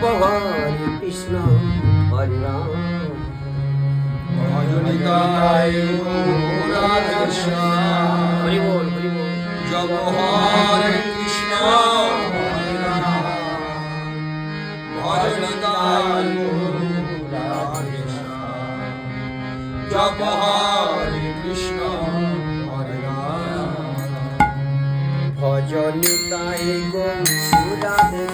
হরে কৃষ্ণ হরে রাম ভজন নিতাই গৌর রাধে কৃষ্ণ হরি বল হরি বল। জপ হরে কৃষ্ণ হরে রাম ভজন নিতাই গৌর রাধে কৃষ্ণ জপ হরে কৃষ্ণ হরে রাম ভজন নিতাই গৌর রাধে